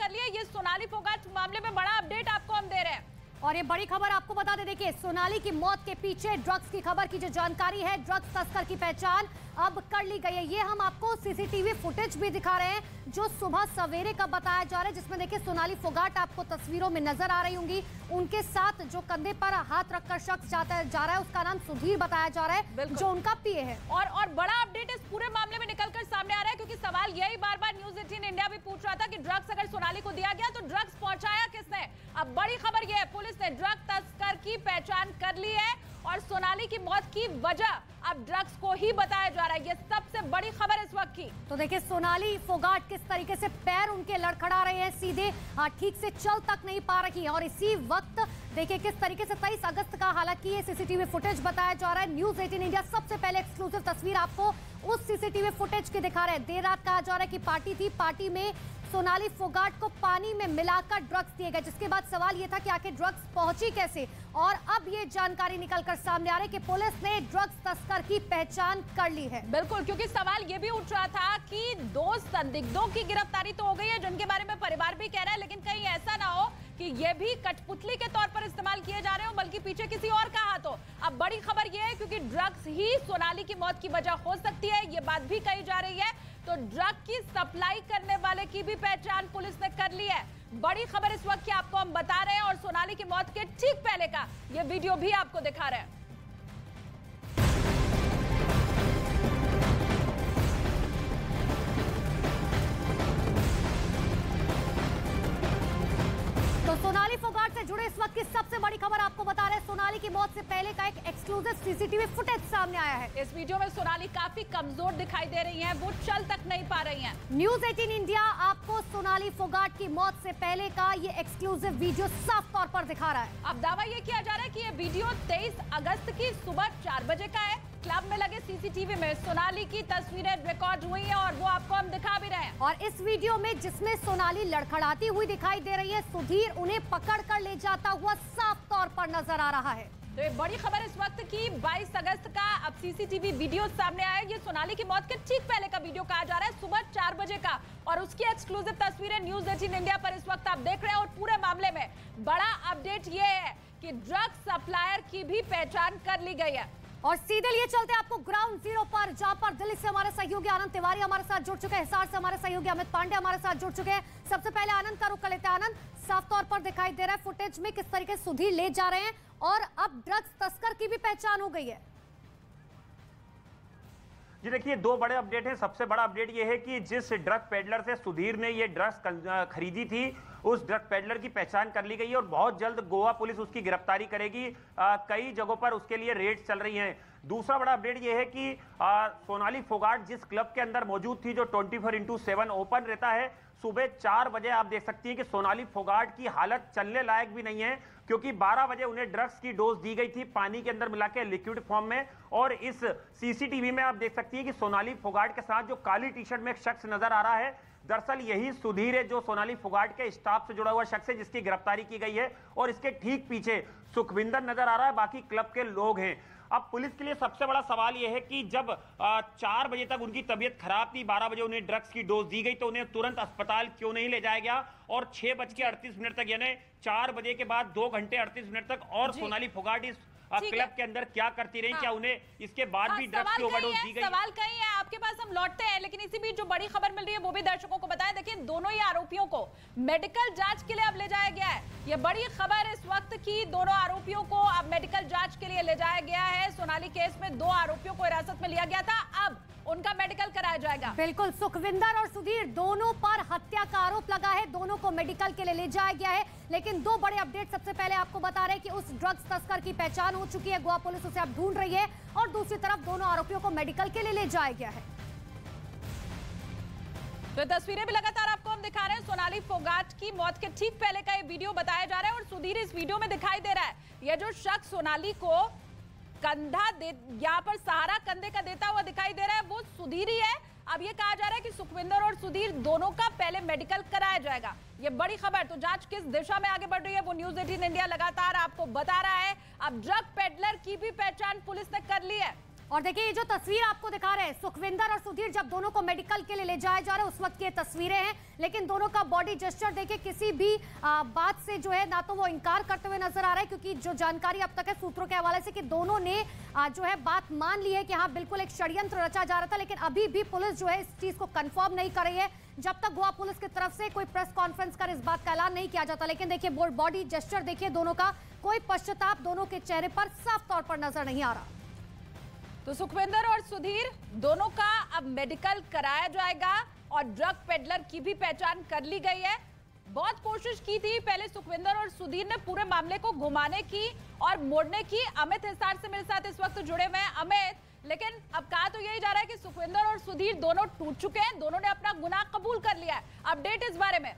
कर लिया। ये सोनाली फोगाट मामले में बड़ा अपडेट आपको हम दे रहे हैं और ये बड़ी खबर आपको बता दे, देखिए सोनाली की मौत के पीछे ड्रग्स की खबर की जो जानकारी है, ड्रग्स तस्कर की पहचान अब कर ली गई है। ये हम आपको सीसीटीवी फुटेज भी दिखा रहे हैं जो सुबह सवेरे का बताया जा रहा है, जिसमें देखिए सोनाली फोगाट आपको तस्वीरों में नजर आ रही होंगी। उनके साथ जो कंधे पर हाथ रखकर शख्स जा रहा है उसका नाम सुधीर बताया जा रहा है, जो उनका पीए है। और बड़ा अपडेट इस पूरे मामले में निकलकर सामने आ रहा है, क्योंकि सवाल यही बार बार न्यूज़ 18 इंडिया भी पूछ रहा था कि ड्रग्स अगर सोनाली को दिया गया तो ड्रग्स पहुंचाया किसने। अब बड़ी खबर यह है, पुलिस ने ड्रग तस्कर की पहचान कर ली है और सोनाली की मौत की वजह अब ड्रग्स को ही बताया जा रहा है। ये सबसे बड़ी खबर इस वक्त की। तो देखिए सोनाली फोगाट किस तरीके से पैर उनके लड़खड़ा रहे हैं, सीधे ठीक से चल तक नहीं पा रही है। और इसी वक्त देखिए किस तरीके से 23 अगस्त का, हालांकि ये सीसीटीवी फुटेज बताया जा रहा है। न्यूज़ 18 इंडिया सबसे पहले एक्सक्लूसिव तस्वीर आपको उस सीसीटीवी फुटेज की दिखा रहे हैं। देर रात कहा जा रहा है कि पार्टी थी, पार्टी में सोनाली फोगाट को पानी में मिलाकर ड्रग्स दिए गए, जिसके बाद सवाल यह था कि आखिर ड्रग्स पहुंची कैसे। और अब ये जानकारी निकलकर सामने आ रही है कि पुलिस ने ड्रग्स तस्कर की पहचान कर ली है। बिल्कुल, क्योंकि सवाल ये भी उठ रहा था कि 2 संदिग्धों की गिरफ्तारी तो हो गई है, जिनके बारे में परिवार भी कह रहा है, लेकिन कहीं ऐसा ना हो कि ये भी कठपुतली के तौर पर इस्तेमाल किए जा रहे हो, बल्कि पीछे किसी और का हाथ हो। अब बड़ी खबर ये है, क्योंकि ड्रग्स ही सोनाली की मौत की वजह हो सकती है, ये बात भी कही जा रही है। तो ड्रग की सप्लाई करने वाले की भी पहचान पुलिस ने कर ली है। बड़ी खबर इस वक्त की आपको हम बता रहे हैं, और सोनाली की मौत के ठीक पहले का ये वीडियो भी आपको दिखा रहे हैं। तो सोनाली फोगाट से जुड़े इस वक्त की सबसे बड़ी खबर आपको बता रहे हैं। सोनाली की मौत से पहले का एक एक्सक्लूसिव सीसीटीवी फुटेज सामने आया है। इस वीडियो में सोनाली काफी कमजोर दिखाई दे रही हैं, वो चल तक नहीं पा रही हैं। न्यूज़ 18 इंडिया आपको सोनाली फोगाट की मौत से पहले का ये एक्सक्लूसिव वीडियो साफ तौर पर दिखा रहा है। अब दावा ये किया जा रहा है कि ये वीडियो 23 अगस्त की सुबह 4 बजे का है। क्लब में लगे सीसीटीवी में सोनाली की तस्वीरें रिकॉर्ड हुई हैं और वो आपको हम दिखा भी रहे हैं। और इस वीडियो में जिसमें सोनाली लड़खड़ाती हुई दिखाई दे रही है, सुधीर उन्हें पकड़कर ले जाता हुआ साफ तौर पर नजर आ रहा है। तो ये बड़ी खबर इस वक्त की 22 अगस्त का अब सीसीटीवी वीडियो सामने आया। ये सोनाली की मौत के ठीक पहले का वीडियो कहा जा रहा है, सुबह 4 बजे का, और उसकी एक्सक्लूसिव तस्वीरें न्यूज़ 18 इंडिया पर इस वक्त आप देख रहे हैं। और पूरे मामले में बड़ा अपडेट ये है कि ड्रग सप्लायर की भी पहचान कर ली गई है। और सीधे लिए चलते आपको ग्राउंड जीरो पर, जहां पर दिल्ली से हमारे सहयोगी आनंद तिवारी हमारे साथ जुड़ चुके हैं, हिसार से हमारे सहयोगी अमित पांडे हमारे साथ जुड़ चुके हैं। सबसे पहले आनंद का रुख कर लेते हैं। आनंद, साफ तौर पर दिखाई दे रहा है फुटेज में किस तरीके से सुधीर ले जा रहे हैं और अब ड्रग्स तस्कर की भी पहचान हो गई है। जी देखिए, 2 बड़े अपडेट हैं। सबसे बड़ा अपडेट यह है कि जिस ड्रग पेडलर से सुधीर ने ये ड्रग्स खरीदी थी, उस ड्रग पेडलर की पहचान कर ली गई है और बहुत जल्द गोवा पुलिस उसकी गिरफ्तारी करेगी। कई जगहों पर उसके लिए रेड्स चल रही हैं। दूसरा बड़ा अपडेट यह है कि सोनाली फोगाट जिस क्लब के अंदर मौजूद थी, जो 24/7 ओपन रहता है, सुबह 4 बजे आप देख सकती हैं कि सोनाली फोगाट की हालत चलने लायक भी नहीं है, क्योंकि 12 बजे उन्हें ड्रग्स की डोज दी गई थी पानी के अंदर मिला के लिक्विड फॉर्म में। और इस सीसीटीवी में आप देख सकती हैं कि सोनाली फोगाट के साथ जो काली टी शर्ट में एक शख्स नजर आ रहा है, दरअसल यही सुधीर है, जो सोनाली फोगाट के स्टाफ से जुड़ा हुआ शख्स है, जिसकी गिरफ्तारी की गई है। और इसके ठीक पीछे सुखविंदर नजर आ रहा है, बाकी क्लब के लोग हैं। अब पुलिस के लिए सबसे बड़ा सवाल यह है कि जब 4 बजे तक उनकी तबीयत खराब थी, 12 बजे उन्हें ड्रग्स की डोज दी गई, तो उन्हें तुरंत अस्पताल क्यों नहीं ले जाया गया। और 6:38 तक, यानी 4 बजे के बाद 2 घंटे 38 मिनट तक और सोनाली फोगाट इस क्लब के अंदर क्या करती रही, क्या उन्हें इसके बाद भी ड्रग्स की ओवरडोज दी गई? सवाल कहीं है, आपके पास हम लौटते हैं, लेकिन इसी बीच जो बड़ी खबर मिल रही है वो भी दर्शकों को बताएं। देखिए, दोनों ही आरोपियों को मेडिकल जांच के लिए अब ले जाया गया है। ये बड़ी खबर इस वक्त की, दोनों आरोपियों को अब मेडिकल जांच के लिए ले जाया गया है। सोनाली केस में 2 आरोपियों को हिरासत में लिया गया था, अब उनका मेडिकल कराया जाएगा। बिल्कुल, सुखविंदर और सुधीर दोनों पर हत्या का आरोप लगा है, दोनों को मेडिकल के लिए ले जाया गया है। लेकिन 2 बड़े अपडेट सबसे पहले आपको बता रहे हैं कि उस ड्रग्स तस्कर की पहचान हो चुकी है, गोवा पुलिस उसे अब ढूंढ रही है, और दूसरी तरफ दोनों आरोपियों को मेडिकल के लिए ले जाया गया है। तो तस्वीरें भी लगातार आपको हम दिखा रहे हैं। सोनाली फोगाट की मौत के ठीक पहले का ये वीडियो बताया जा रहा है और सुधीर इस वीडियो में दिखाई दे रहा है। यह जो शख्स सोनाली को कंधा यहाँ पर सहारा कंधे का देता हुआ दिखाई दे रहा है, वो सुधीर ही है। अब ये कहा जा रहा है कि सुखविंदर और सुधीर दोनों का पहले मेडिकल कराया जाएगा। ये बड़ी खबर। तो जांच किस दिशा में आगे बढ़ रही है वो न्यूज़ 18 इंडिया लगातार आपको बता रहा है। अब ड्रग पेडलर की भी पहचान पुलिस ने कर ली है। और देखिए ये जो तस्वीर आपको दिखा रहे हैं सुखविंदर और सुधीर जब दोनों को मेडिकल के लिए ले जाया जा रहा है उस वक्त की ये तस्वीरें हैं, लेकिन दोनों का बॉडी जेस्चर देखिए किसी भी बात से जो है ना तो वो इनकार करते हुए नजर आ रहा है, क्योंकि जो जानकारी अब तक है सूत्रों के हवाले से कि दोनों ने जो है बात मान ली है कि हाँ बिल्कुल एक षड्यंत्र रचा जा रहा था, लेकिन अभी भी पुलिस जो है इस चीज को कंफर्म नहीं कर रही है जब तक गोवा पुलिस की तरफ से कोई प्रेस कॉन्फ्रेंस कर इस बात का ऐलान नहीं किया जाता। लेकिन देखिए बॉडी जेस्चर देखिए दोनों का, कोई पश्चाताप दोनों के चेहरे पर साफ तौर पर नजर नहीं आ रहा। तो सुखविंदर और सुधीर दोनों का अब मेडिकल कराया जाएगा और ड्रग पेडलर की भी पहचान कर ली गई है। बहुत कोशिश की थी पहले सुखविंदर और सुधीर ने पूरे मामले को घुमाने की और मोड़ने की। अमित हिसार से मेरे साथ इस वक्त जुड़े हुए हैं। अमित, लेकिन अब कहा तो यही जा रहा है कि सुखविंदर और सुधीर दोनों टूट चुके हैं, दोनों ने अपना गुनाह कबूल कर लिया है। अपडेट इस बारे में?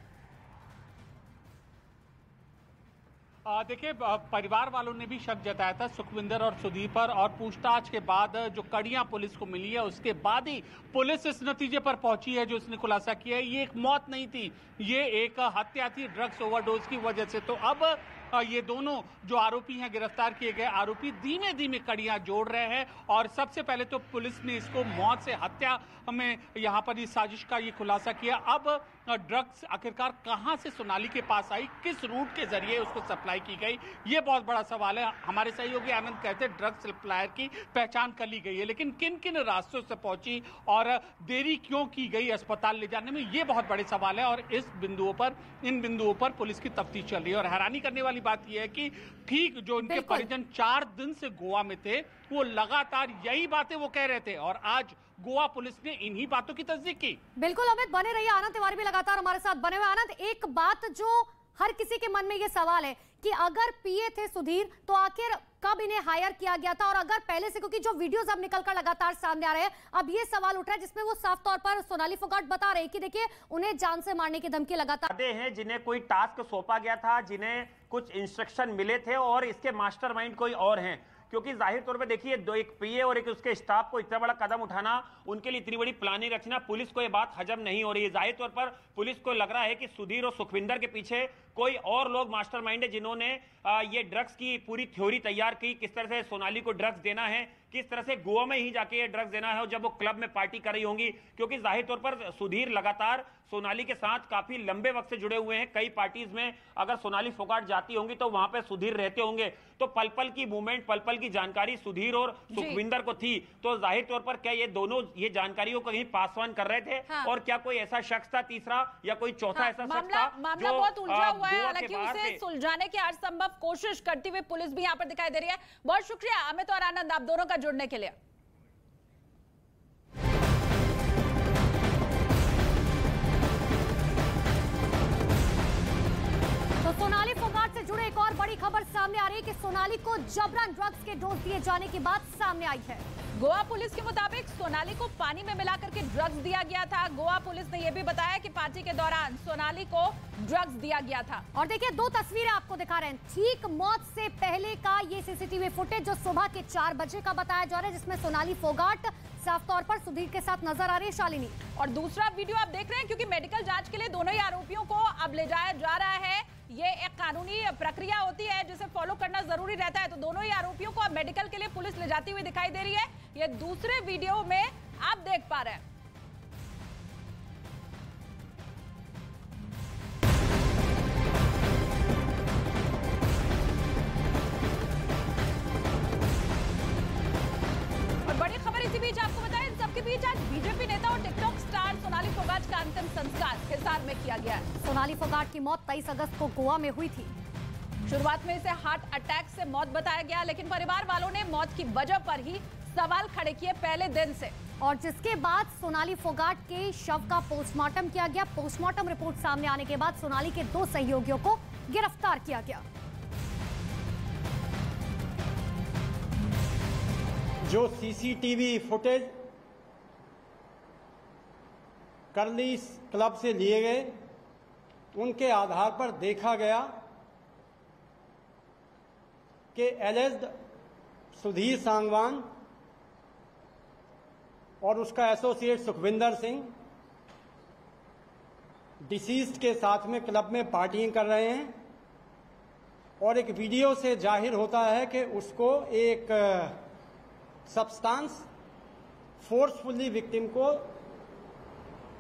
देखिए परिवार वालों ने भी शक जताया था सुखविंदर और सुधीर पर, और पूछताछ के बाद जो कड़ियां पुलिस को मिली है उसके बाद ही पुलिस इस नतीजे पर पहुंची है जो उसने खुलासा किया है ये एक मौत नहीं थी, ये एक हत्या थी ड्रग्स ओवरडोज की वजह से। तो अब ये दोनों जो आरोपी हैं, गिरफ्तार किए गए आरोपी धीमे धीमे कड़ियां जोड़ रहे हैं, और सबसे पहले तो पुलिस ने इसको मौत से हत्या में यहाँ पर इस साजिश का ये खुलासा किया। अब ड्रग्स आखिरकार कहां से सोनाली के पास आई, किस रूट के जरिए उसको सप्लाई की गई, ये बहुत बड़ा सवाल है। हमारे सहयोगी आनंद कहते हैं ड्रग्स सप्लायर की पहचान कर ली गई है, लेकिन किन किन रास्तों से पहुंची और देरी क्यों की गई अस्पताल ले जाने में, ये बहुत बड़े सवाल है। और इन बिंदुओं पर पुलिस की तफ्तीश चल रही है। और हैरानी करने वाली बात यह है कि ठीक जो इनके परिजन 4 दिन से गोवा में थे वो लगातार यही बातें वो कह रहे थे, और आज गोवा पुलिस ने इन्हीं बातों की तस्दीक की। बिल्कुल अमित, बने रहिए। आनंद तिवारी भी लगातार हमारे साथ बने हुए। आनंद, एक बात जो हर किसी के मन में ये सवाल है कि अगर पीए थे सुधीर तो आखिर कब इन्हें हायर किया गया था, और अगर पहले से, क्योंकि जो वीडियोस अब निकलकर लगातार सामने आ रहे हैं, अब ये सवाल उठ रहा है जिसमें वो साफ तौर पर सोनाली फोगाट बता रहे हैं कि देखिए उन्हें जान से मारने की धमकी लगातार हैं, जिन्हें कोई टास्क सौंपा गया था, जिन्हें कुछ इंस्ट्रक्शन मिले थे, और इसके मास्टरमाइंड कोई और हैं। क्योंकि जाहिर तौर पे देखिए एक पीए और एक उसके स्टाफ को इतना बड़ा कदम उठाना, उनके लिए इतनी बड़ी प्लानिंग रचना, पुलिस को ये बात हजम नहीं हो रही है। जाहिर तौर पर पुलिस को लग रहा है कि सुधीर और सुखविंदर के पीछे कोई और लोग मास्टरमाइंड है जिन्होंने ये ड्रग्स की पूरी थ्योरी तैयार की, किस तरह से सोनाली को ड्रग्स देना है, किस तरह से गोवा में ही जाके ये ड्रग्स देना है, और जब वो क्लब में पार्टी कर रही होंगी। क्योंकि जाहिर तौर पर सुधीर लगातार सोनाली के साथ काफी लंबे वक्त से जुड़े हुए हैं। कई पार्टीज में अगर सोनाली फोगाट जाती होंगी तो वहां पे सुधीर रहते होंगे, तो पल पल की मूवमेंट, पल पल की जानकारी सुधीर और सुखविंदर को थी। तो जाहिर तौर पर क्या ये दोनों ये जानकारी को कहीं पासवान कर रहे थे? हाँ। और क्या कोई ऐसा शख्स था तीसरा या कोई चौथा ऐसा शख्स था? मामला बहुत उलझा हुआ है, हालांकि उसे सुलझाने की हर संभव कोशिश करती हुई पुलिस भी यहाँ पर दिखाई दे रही है। बहुत शुक्रिया अमित और आनंद आप दोनों का जुड़ने के लिए। तो सोनाली फोगाट से जुड़े एक और बड़ी खबर सामने आ रही है कि सोनाली को जबरन ड्रग्स के डोज दिए जाने की बात सामने आई है। गोवा पुलिस के मुताबिक सोनाली को पानी में मिलाकर के ड्रग्स दिया गया था। गोवा पुलिस ने यह भी बताया कि पार्टी के दौरान सोनाली को ड्रग्स दिया गया था। और देखिए 2 तस्वीरें आपको दिखा रहे हैं, ठीक मौत से पहले का ये सीसीटीवी फुटेज जो सुबह के 4 बजे का बताया जा रहा है, जिसमें सोनाली फोगाट साफ तौर पर सुधीर के साथ नजर आ रही है। शालिनी, और दूसरा वीडियो आप देख रहे हैं, क्योंकि मेडिकल जांच के लिए दोनों ही आरोपियों को अब ले जाया जा रहा है। ये एक कानूनी प्रक्रिया होती है जिसे फॉलो करना जरूरी रहता है। तो दोनों ही आरोपियों को अब मेडिकल के लिए पुलिस ले जाती हुई दिखाई दे रही है। ये दूसरे वीडियो में आप देख पा रहे हैं। और बड़ी खबर इसी बीच आपको बताएं, इन सबके बीच आज बीजेपी नेता और टिकटॉक स्टार सोनाली फोगाट का अंतिम संस्कार हिसार में किया गया है। सोनाली फोगाट की मौत 23 अगस्त को गोवा में हुई थी। शुरुआत में इसे हार्ट अटैक से मौत बताया गया, लेकिन परिवार वालों ने मौत की वजह पर ही सवाल खड़े किए पहले दिन से। और जिसके बाद सोनाली फोगाट के शव का पोस्टमार्टम किया गया। पोस्टमार्टम रिपोर्ट सामने आने के बाद सोनाली के 2 सहयोगियों को गिरफ्तार किया गया। जो सीसीटीवी फुटेज करली क्लब से लिए गए, उनके आधार पर देखा गया कि एलिज्ड सुधीर सांगवान और उसका एसोसिएट सुखविंदर सिंह डिसीज्ड के साथ में क्लब में पार्टियां कर रहे हैं, और एक वीडियो से जाहिर होता है कि उसको एक सब्सटेंस फोर्सफुली विक्टिम को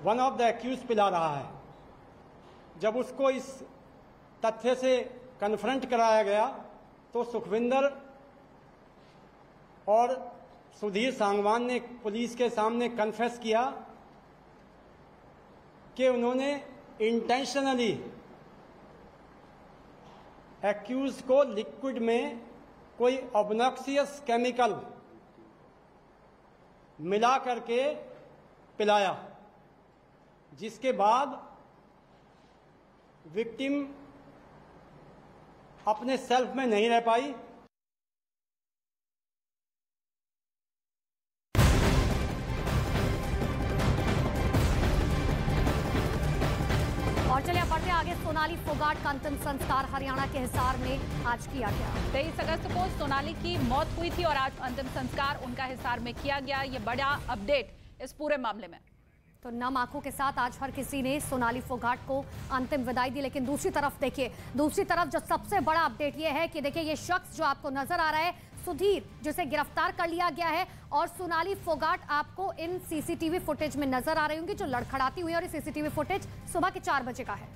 वन ऑफ द एक्यूज पिला रहा है। जब उसको इस तथ्य से कन्फ्रंट कराया गया तो सुखविंदर और सुधीर सांगवान ने पुलिस के सामने कन्फेस किया कि उन्होंने इंटेंशनली एक्यूज को लिक्विड में कोई ऑब्नॉक्सियस केमिकल मिला करके पिलाया, जिसके बाद विक्टिम अपने सेल्फ में नहीं रह पाई। और चलिए बढ़ते आगे। सोनाली फोगाट का अंतिम संस्कार हरियाणा के हिसार में आज किया गया। 23 अगस्त को सोनाली की मौत हुई थी और आज अंतिम संस्कार उनका हिसार में किया गया। ये बड़ा अपडेट इस पूरे मामले में। तो नम आंखों के साथ आज हर किसी ने सोनाली फोगाट को अंतिम विदाई दी। लेकिन दूसरी तरफ देखिए, दूसरी तरफ जो सबसे बड़ा अपडेट ये है कि देखिए ये शख्स जो आपको नजर आ रहा है सुधीर, जिसे गिरफ्तार कर लिया गया है, और सोनाली फोगाट आपको इन सीसीटीवी फुटेज में नजर आ रही होंगी जो लड़खड़ाती हुई, और ये सीसीटीवी फुटेज सुबह के 4 बजे का है।